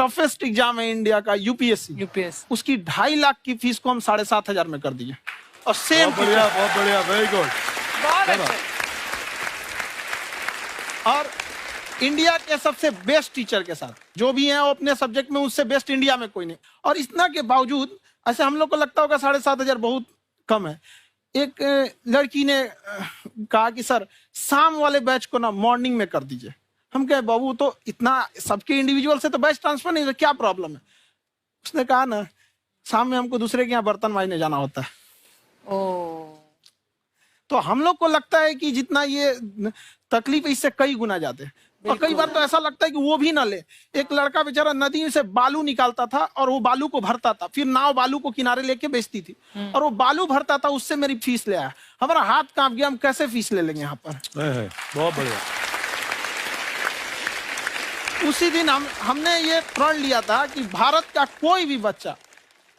Toughest exam है India का, UPSC, उसकी 2.5 लाख की फीस को हम 7,500 में कर दिए। और सेम बहुत बढ़िया, वेरी गुड। और इंडिया के सबसे बेस्ट टीचर के साथ जो भी हैं वो अपने सब्जेक्ट में उससे बेस्ट इंडिया में कोई नहीं। और इतना के बावजूद ऐसे हम लोग को लगता होगा 7,500 बहुत कम है। एक लड़की ने कहा कि सर शाम वाले बैच को ना मॉर्निंग में कर दीजिए। हम कहे बाबू तो इतना सबके इंडिविजुअल से तो बैच ट्रांसफर नहीं, क्या प्रॉब्लम है? उसने कहा ना शाम में हमको दूसरे के यहाँ बर्तन मांजने जाना होता है। तो हम लोग को लगता है कि जितना ये तकलीफ इससे कई गुना ज्यादा है। और कई बार तो ऐसा लगता है कि वो भी ना ले। एक लड़का बेचारा नदी से बालू निकालता था और वो बालू को भरता था, फिर नाव बालू को किनारे लेके बेचती थी और वो बालू भरता था, उससे मेरी फीस ले आया। हमारा हाथ कांप गया, हम कैसे फीस ले लेंगे यहाँ पर। बहुत बढ़िया। उसी दिन हमने ये प्रण लिया था कि भारत का कोई भी बच्चा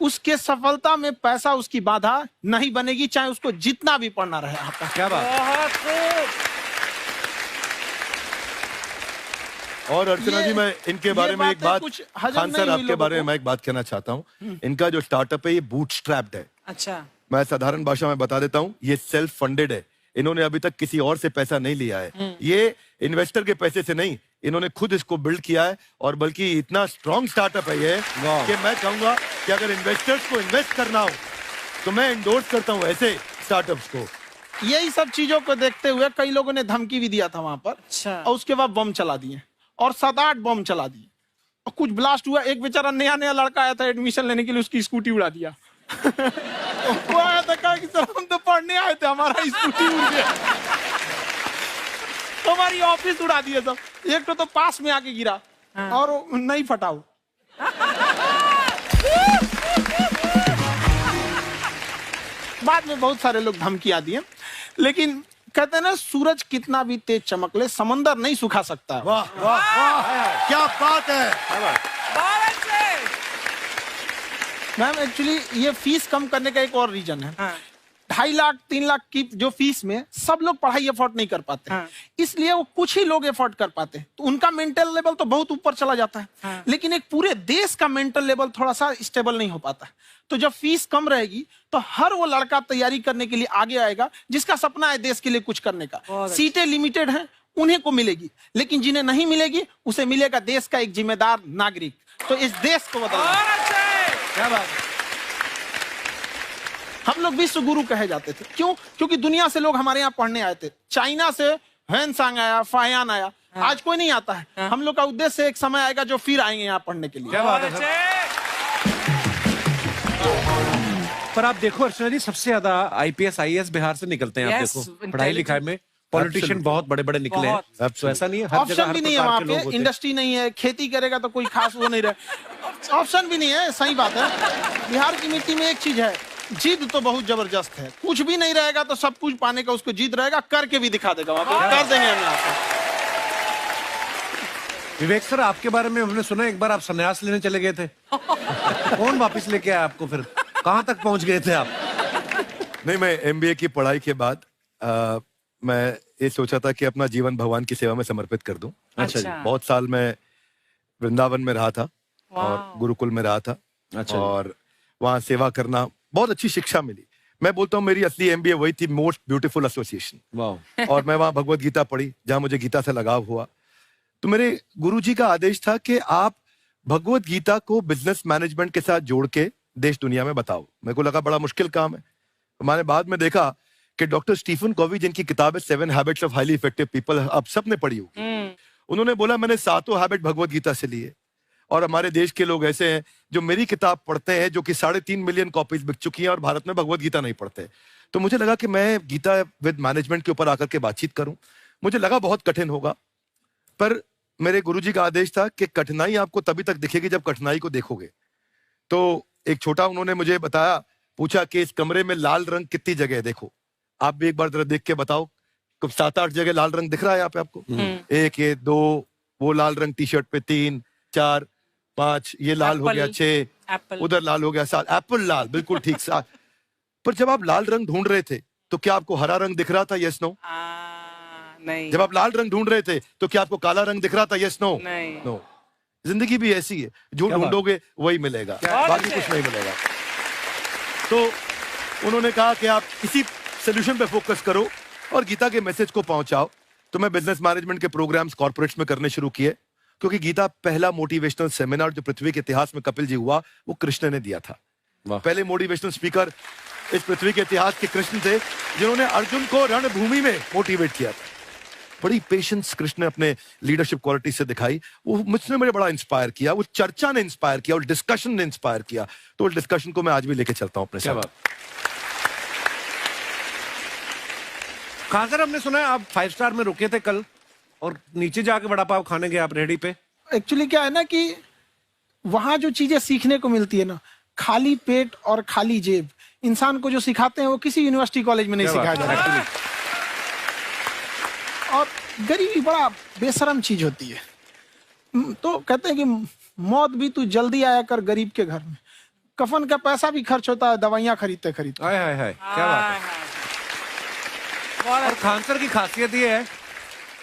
उसके सफलता में पैसा उसकी बाधा नहीं बनेगी, चाहे उसको जितना भी पढ़ना रहे। आपका क्या बात। और अर्चना जी, मैं इनके बारे में एक बात, खान सर आपके बारे में मैं एक बात कहना चाहता हूँ। इनका जो स्टार्टअप है ये बूटस्ट्रैप्ड है। अच्छा, मैं साधारण भाषा में बता देता हूँ, ये सेल्फ फंडेड है। इन्होंने अभी तक किसी और से पैसा नहीं लिया है। ये इन्वेस्टर के पैसे से नहीं, इन्होंने खुद इसको बिल्ड किया है। और बल्कि इतना स्ट्रॉन्ग स्टार्टअप है ये कि मैं कहूंगा कि अगर इन्वेस्टर्स को इन्वेस्ट करना हो तो मैं एंडोर्स करता हूँ ऐसे स्टार्टअप्स को। यही सब चीजों को देखते हुए कई लोगों ने धमकी भी दिया था वहां पर। अच्छा। और उसके बाद बम चला दिए और 7-8 बम चला दिए और कुछ ब्लास्ट हुआ। एक बेचारा नया लड़का आया था एडमिशन लेने के लिए, उसकी स्कूटी उड़ा दिया। वो आया था, कहा कि सर हम तो पढ़ने आए थे, हमारा स्कूटी उड़ गया। हमारी ऑफिस उड़ा दिए सब। एक तो पास में आके गिरा और नहीं फटा वो। बाद में बहुत सारे लोग धमकियां दिए, लेकिन कहते हैं ना सूरज कितना भी तेज चमक ले समंदर नहीं सुखा सकता। वाह वाह वाह, क्या बात है। मैम एक्चुअली ये फीस कम करने का एक और रीजन है। 2.5 लाख 3 लाख की जो फीस में सब लोग पढ़ाई अफोर्ड नहीं कर पाते। इसलिए वो कुछ ही लोग अफोर्ड कर पाते हैं, तो उनका मेंटल लेवल तो बहुत ऊपर चला जाता है। लेकिन एक पूरे देश का मेंटल लेवल थोड़ा सा स्टेबल नहीं हो पाता। तो जब फीस कम रहेगी तो हर वो लड़का तैयारी करने के लिए आगे आएगा जिसका सपना है देश के लिए कुछ करने का। सीटें लिमिटेड हैं, उन्हें को मिलेगी, लेकिन जिन्हें नहीं मिलेगी उसे मिलेगा देश का एक जिम्मेदार नागरिक। तो इस देश को बदलना। क्या बात है। हम लोग विश्व गुरु कहे जाते थे, क्यों? क्योंकि दुनिया से लोग हमारे यहाँ पढ़ने आए थे। चाइना से ह्वेनसांग आया, फायान आया, आज कोई नहीं आता है। हम लोग का उद्देश्य एक समय आएगा जो फिर आएंगे यहाँ पढ़ने के लिए। क्या बात है सर। पर आप देखो अर्चना जी, सबसे ज्यादा आईपीएस आईएएस बिहार से निकलते हैं। आप देखो पढ़ाई लिखाई में पॉलिटिशियन बहुत बड़े बड़े निकले हैं। तो ऐसा नहीं है, हर जगह ऑप्शन भी नहीं है वहाँ पे, इंडस्ट्री नहीं है, खेती करेगा तो कोई खास वो नहीं रहे, ऑप्शन भी नहीं है। सही बात है। बिहार की मिट्टी में एक चीज है, जिद तो बहुत जबरदस्त है। कुछ भी नहीं रहेगा तो सब कुछ पाने का उसको जिद रहेगा, करके भी दिखा देगा। वहाँ पे कर देंगे हम यहाँ पे। विवेक सर, आपके बारे में हमने सुना एक बार आप संन्यास लेने चले गए थे। कौन वापस लेके आया आपको? फिर कहाँ तक पहुंच गए थे आप? नहीं, मैं एमबीए की पढ़ाई के बाद मैं ये सोचा था कि अपना जीवन भगवान की सेवा में समर्पित कर दूं। अच्छा जी। बहुत साल मैं वृंदावन में रहा था और गुरुकुल में रहा था। अच्छा। और वहाँ सेवा करना, बहुत अच्छी शिक्षा मिली। मैं बोलता हूँ मेरी असली एमबीए वही थी, मोस्ट ब्यूटीफुल एसोसिएशन। वाह। और मैं वहाँ भगवत गीता पढ़ी, जहाँ मुझे गीता से लगाव हुआ। तो मेरे गुरुजी का आदेश था कि आप भगवत गीता को बिजनेस मैनेजमेंट के साथ जोड़ के देश दुनिया में बताओ। मेरे को लगा बड़ा मुश्किल काम है। मैंने बाद में देखा कि डॉक्टर स्टीफन कॉवी, जिनकी किताब है 7 habits of highly effective people, आप सबने पढ़ी होगी, उन्होंने बोला मैंने 7 हैबिट भगवत गीता से लिए। और हमारे देश के लोग ऐसे हैं जो मेरी किताब पढ़ते हैं, जो कि 3.5 मिलियन कॉपीज बिक चुकी हैं, और भारत में भगवत गीता नहीं पढ़ते। तो मुझे लगा कि मैं गीता विद मैनेजमेंट के ऊपर आकर के बातचीत करूं। मुझे लगा बहुत कठिन होगा, पर मेरे गुरुजी का आदेश था कि कठिनाई आपको तभी तक दिखेगी जब कठिनाई को देखोगे। तो एक छोटा उन्होंने मुझे बताया, पूछा कि इस कमरे में लाल रंग कितनी जगह है, देखो आप भी एक बार जरा देख के बताओ। 7-8 जगह लाल रंग दिख रहा है यहाँ पे आपको? 1 ये 2, वो लाल रंग टी शर्ट पे 3 4 5, ये लाल हो गया 6, उधर लाल हो गया 7, एप्पल लाल, बिल्कुल ठीक 7। पर जब आप लाल रंग ढूंढ रहे थे तो क्या आपको हरा रंग दिख रहा था? Yes no? नहीं। जब आप लाल रंग ढूंढ रहे थे तो क्या आपको काला रंग दिख रहा था? Yes no? नहीं। नो। जिंदगी भी ऐसी है, जो ढूंढोगे वही मिलेगा, बाकी कुछ नहीं मिलेगा। तो उन्होंने कहा कि आप इसी सोल्यूशन पे फोकस करो और गीता के मैसेज को पहुंचाओ। तो मैं बिजनेस मैनेजमेंट के प्रोग्राम्स कॉर्पोरेट्स में करने शुरू किए, क्योंकि गीता पहला मोटिवेशनल सेमिनार जो पृथ्वी के इतिहास में कपिल जी हुआ, वो कृष्ण ने दिया था। पहले मोटिवेशनल स्पीकर इस पृथ्वी के इतिहास के कृष्ण थे, जिन्होंने अर्जुन को रणभूमि में मोटिवेट किया था। बड़ी पेशेंस कृष्ण ने अपने लीडरशिप क्वालिटी से दिखाई, वो मुझसे मुझे बड़ा इंस्पायर किया, वो चर्चा ने इंस्पायर किया और डिस्कशन ने इंस्पायर किया। तो उस डिस्कशन को मैं आज भी लेके चलता हूं अपने साथ। कहां सर, हमने सुना है आप 5 स्टार में रुके थे कल और नीचे जाके वड़ा पाव खाने गए आप रेहड़ी पे। एक्चुअली क्या है ना कि वहां जो चीजें सीखने को मिलती है ना, खाली पेट और खाली जेब इंसान को जो सिखाते हैं वो किसी यूनिवर्सिटी कॉलेज में नहीं सिखाया जाता। और गरीबी बड़ा बेशरम चीज होती है। तो कहते हैं कि मौत भी तू जल्दी आया कर गरीब के घर में, कफन का पैसा भी खर्च होता है दवाइयां खरीदते खरीदते। हाय हाय हाय, क्या बात है। और खान सर की खासियत ये है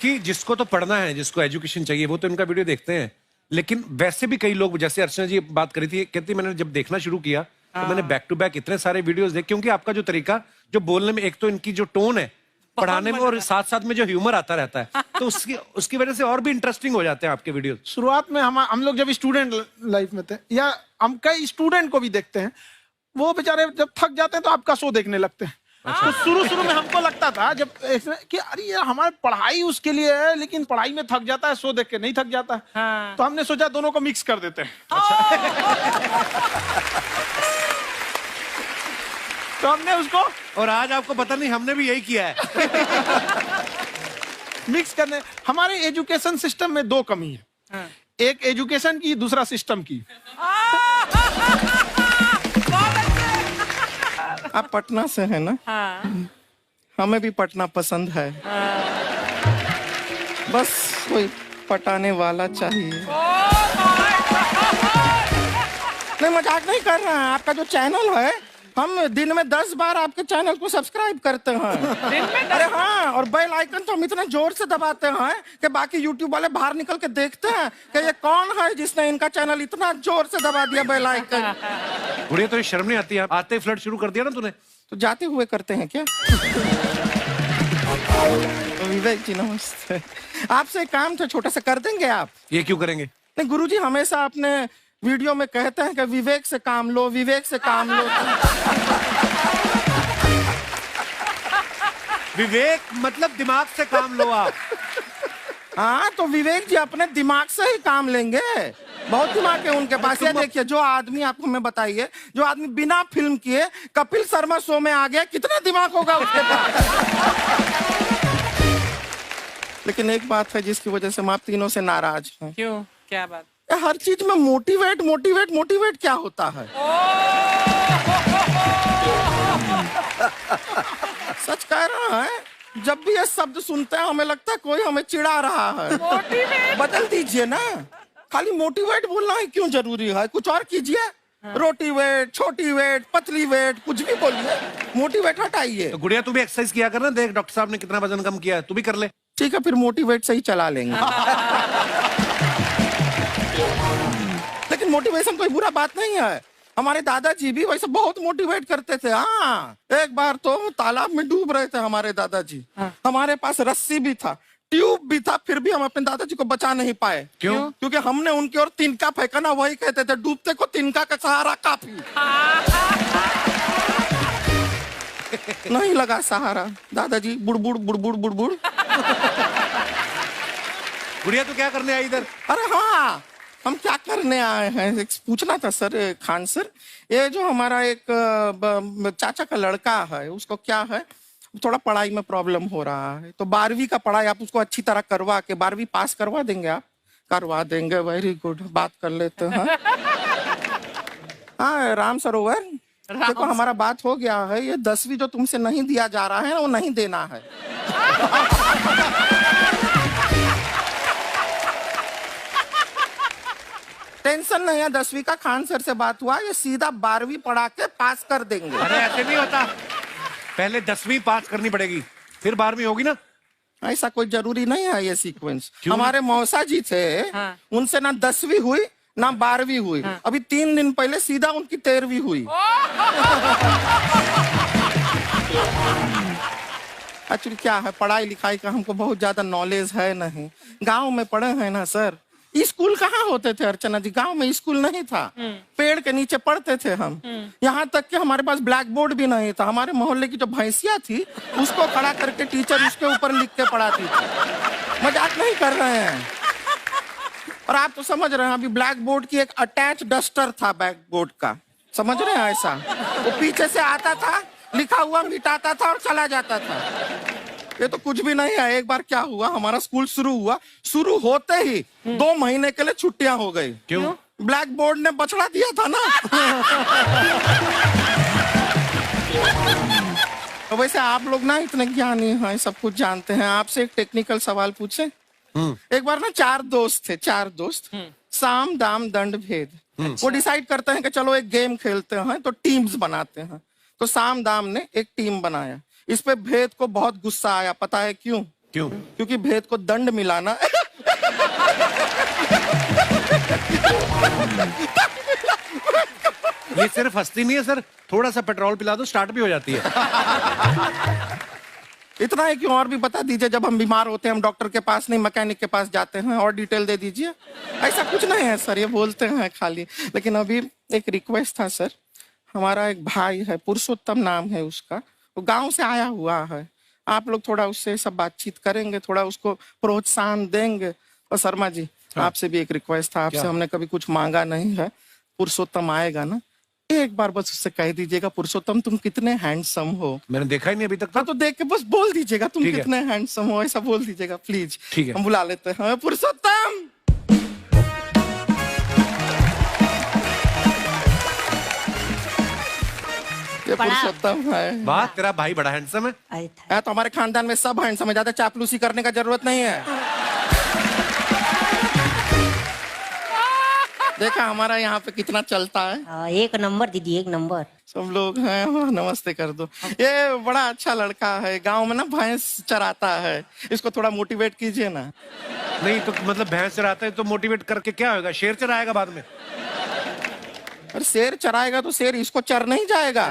कि जिसको तो पढ़ना है, जिसको एजुकेशन चाहिए, वो तो इनका वीडियो देखते हैं, लेकिन वैसे भी कई लोग, जैसे अर्चना जी बात करी थी, कहती मैंने जब देखना शुरू किया तो मैंने बैक टू बैक इतने सारे वीडियोस देखे, क्योंकि आपका जो तरीका जो बोलने में, एक तो इनकी जो टोन है पढ़ाने में, और साथ साथ में जो ह्यूमर आता रहता है, तो उसकी वजह से और भी इंटरेस्टिंग हो जाते हैं आपके वीडियो। शुरुआत में हम लोग जब स्टूडेंट लाइफ में थे, या हम कई स्टूडेंट को भी देखते हैं, वो बेचारे जब थक जाते हैं तो आपका शो देखने लगते हैं। तो शुरू में हमको लगता था जब कि अरे यार हमारी पढ़ाई उसके लिए है, लेकिन पढ़ाई में थक जाता है, शो देख के नहीं थक जाता है। हाँ। तो हमने सोचा दोनों को मिक्स कर देते हैं। तो हमने उसको, और आज आपको पता नहीं हमने भी यही किया है। मिक्स करने। हमारे एजुकेशन सिस्टम में 2 कमी है। हाँ। एक एजुकेशन की, दूसरा सिस्टम की। आप पटना से हैं ना? हाँ। हमें भी पटना पसंद है। बस कोई पटाने वाला चाहिए। नहीं, मजाक नहीं कर रहे हैं। आपका जो चैनल है, हम दिन में 10 बार आपके चैनल को सब्सक्राइब करते हैं। दिन में 10? अरे हाँ, और बेल आइकन तो हम इतना जोर से दबाते हैं कि बाकी यूट्यूब वाले बाहर निकल के देखते हैं कि ये कौन है जिसने इनका चैनल इतना जोर से दबा दिया बेल आइकन। बुढ़िया, तो शर्म नहीं आती है? आते ही फ्लर्ट शुरू कर दिया ना तूने। तो जाते हुए करते हैं क्या? विवेक जी नमस्ते। आपसे एक काम था छोटा सा, कर देंगे आप? ये क्यों करेंगे? नहीं, गुरुजी हमेशा अपने वीडियो में कहते हैं कि विवेक से काम लो, विवेक से काम लो। विवेक मतलब दिमाग से काम लो आप। हाँ, तो विवेक जी अपने दिमाग से ही काम लेंगे। बहुत दिमाग है उनके पास। ये देखिए, जो आदमी, आपको मैं बताइए, जो आदमी बिना फिल्म किए कपिल शर्मा शो में आ गया, कितना दिमाग होगा उसके पास। लेकिन एक बात है जिसकी वजह से हम आप तीनों से नाराज हैं। क्यों? क्या बात? हर चीज में मोटिवेट मोटिवेट मोटिवेट क्या होता है? सच कह रहा है, जब भी ये शब्द सुनते हैं हमें लगता है कोई हमें चिढ़ा रहा है। मोटिवेट? बदल दीजिए ना, खाली मोटिवेट बोलना ही क्यों जरूरी है? कुछ और कीजिए। रोटी वेट, छोटी वेट, पतली वेट, कुछ भी बोलिए, मोटिवेट हटाइए। तो गुड़िया, तू भी एक्सरसाइज किया कर ना, देख डॉक्टर साहब ने कितना वजन कम किया है, तू भी कर ले। ठीक है, फिर मोटिवेट से ही चला लेंगे। लेकिन मोटिवेशन कोई बुरा बात नहीं है। हमारे दादाजी भी वैसे बहुत मोटिवेट करते थे। हाँ, एक बार तो तालाब में डूब रहे थे हमारे दादाजी। हमारे पास रस्सी भी था, ट्यूब भी था, फिर भी हम अपने दादाजी को बचा नहीं पाए। क्यों? क्योंकि हमने उनकी ओर तिनका फेंका ना, वही कहते थे डूबते को तिनका का सहारा काफी। नहीं लगा सहारा, दादाजी बुड़बुड़ बुड़बुड़ बुड़बुड़। गुड़िया, तू क्या करने आई इधर? अरे हाँ, हम क्या करने आए हैं, एक पूछना था सर, खान सर, ये जो हमारा एक चाचा का लड़का है, उसको क्या है, थोड़ा पढ़ाई में प्रॉब्लम हो रहा है, तो 12वीं का पढ़ाई आप उसको अच्छी तरह करवा के 12वीं पास करवा देंगे आप? करवा देंगे, वेरी गुड, बात कर लेते हैं। हाँ, राम सरोवर, देखो हमारा बात हो गया है, ये 10वीं जो तुमसे नहीं दिया जा रहा है वो नहीं देना है। टेंशन नहीं है, 10वीं का खान सर से बात हुआ, ये सीधा 12वीं पढ़ा के पास कर देंगे। अरे ऐसे नहीं होता, पहले 10वीं पास करनी पड़ेगी, फिर 12वीं होगी ना। ऐसा कोई जरूरी नहीं है ये सीक्वेंस। हमारे मौसा जी थे, उनसे ना 10वीं हुई ना 12वीं हुई, अभी 3 दिन पहले सीधा उनकी 13वीं हुई। एक्चुअली क्या है, पढ़ाई लिखाई का हमको बहुत ज्यादा नॉलेज है नहीं, गांव में पढ़े हैं ना सर। स्कूल कहाँ होते थे अर्चना जी, गांव में स्कूल नहीं था, पेड़ के नीचे पढ़ते थे हम। यहाँ तक कि हमारे पास ब्लैक बोर्ड भी नहीं था, हमारे मोहल्ले की जो भैंसिया थी उसको खड़ा करके टीचर उसके ऊपर लिख के पढ़ाती थी। मजाक नहीं कर रहे हैं। और आप तो समझ रहे हैं, अभी ब्लैक बोर्ड की एक अटैच डस्टर था बैक बोर्ड का, समझ रहे हैं ऐसा, वो पीछे से आता था, लिखा हुआ मिटाता था और चला जाता था। ये तो कुछ भी नहीं है। एक बार क्या हुआ, हमारा स्कूल शुरू हुआ, शुरू होते ही 2 महीने के लिए छुट्टियां हो गई। क्यों? ब्लैक बोर्ड ने बछड़ा दिया था ना। तो वैसे आप लोग ना इतने ज्ञानी हैं, सब कुछ जानते हैं। आपसे एक टेक्निकल सवाल पूछे। एक बार ना 4 दोस्त थे, 4 दोस्त, साम दाम दंड भेद। वो डिसाइड करते हैं कि चलो एक गेम खेलते हैं, तो टीम्स बनाते हैं। तो साम दाम ने एक टीम बनाया। इस पे भेद को बहुत गुस्सा आया, पता है क्यों? क्यों? क्योंकि भेद को दंड मिलाना ये सिर्फ हंसती नहीं है सर, थोड़ा सा पेट्रोल पिला दो स्टार्ट भी हो जाती है। इतना है कि और भी बता दीजिए, जब हम बीमार होते हैं हम डॉक्टर के पास नहीं मैकेनिक के पास जाते हैं, और डिटेल दे दीजिए। ऐसा कुछ नहीं है सर, ये बोलते हैं खाली। लेकिन अभी एक रिक्वेस्ट था सर, हमारा एक भाई है, पुरुषोत्तम नाम है उसका, वो गांव से आया हुआ है। आप लोग थोड़ा उससे सब बातचीत करेंगे, थोड़ा उसको प्रोत्साहन देंगे। और शर्मा जी, आपसे भी एक रिक्वेस्ट था, आपसे हमने कभी कुछ मांगा नहीं है। पुरुषोत्तम आएगा ना, एक बार बस उससे कह दीजिएगा, पुरुषोत्तम तुम कितने हैंडसम हो। मैंने देखा ही नहीं अभी तक। तो देख के बस बोल दीजिएगा तुम ठीक है। कितने हैंडसम हो, ऐसा बोल दीजिएगा प्लीज। ठीक है। हम बुला लेते हैं पुरुषोत्तम। ये पुरुषोत्तम है। वाह, तेरा भाई बड़ा हैंडसम है। है तो हमारे खानदान में सब हैंडसम है, ज्यादा चापलूसी करने का जरूरत नहीं है। देखा हमारा यहाँ पे कितना चलता है। एक नंबर दीदी, एक नंबर। सब लोग हैं, नमस्ते कर दो। ये बड़ा अच्छा लड़का है, गांव में ना भैंस चराता है, इसको थोड़ा मोटिवेट कीजिए ना। नहीं तो मतलब भैंस चराता है तो मोटिवेट करके क्या होगा, शेर चराएगा बाद में। अरे शेर चराएगा तो शेर इसको चर नहीं जाएगा।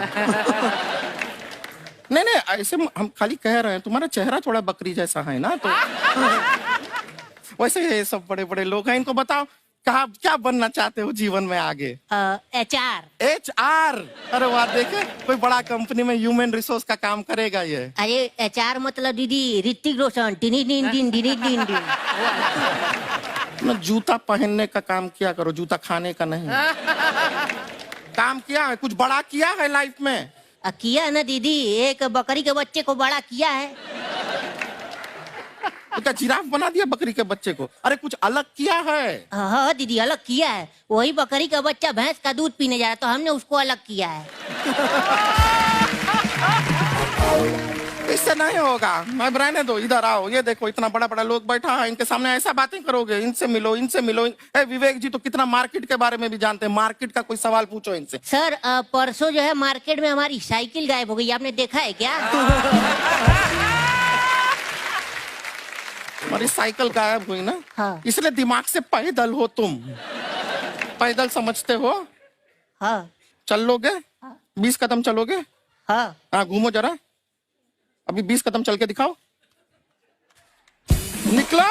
नहीं नहीं, ऐसे हम खाली कह रहे हैं, तुम्हारा चेहरा थोड़ा बकरी जैसा है ना, तो वैसे ये सब बड़े बड़े लोग हैं। इनको बताओ कहा क्या बनना चाहते हो जीवन में आगे? HR। HR? अरे वाह, देखे कोई बड़ा कंपनी में ह्यूमन रिसोर्स का काम करेगा ये। अरे HR मतलब दीदी ऋतिक रोशन, टिनी टिन टिन टिनी टिन टिन। ना जूता पहनने का काम किया करो, जूता खाने का नहीं। काम किया है, कुछ बड़ा किया है लाइफ में? किया ना दीदी, एक बकरी के बच्चे को बड़ा किया है। तो क्या जिराफ बना दिया बकरी के बच्चे को? अरे कुछ अलग किया है। हाँ दीदी, अलग किया है। वही बकरी का बच्चा भैंस का दूध पीने जा रहा है, तो हमने उसको अलग किया है। इससे नहीं होगा, मैं रहने दो, इधर आओ। ये देखो इतना बड़ा बड़ा लोग बैठा है, इनके सामने ऐसा बातें करोगे? इनसे मिलो, इनसे मिलो। विवेक जी तो कितना मार्केट के बारे में भी जानते हैं, मार्केट का कोई सवाल पूछो इनसे। सर परसों जो है मार्केट में हमारी साइकिल गायब हो गई, आपने देखा है क्या? हमारी साइकिल गायब हुई ना, हाँ। इसलिए दिमाग से पैदल हो तुम। पैदल समझते हो? हाँ। चल लोगे? 20 कदम चलोगे? हाँ। घूमो जरा, अभी 20 कदम चल के दिखाओ। निकलो।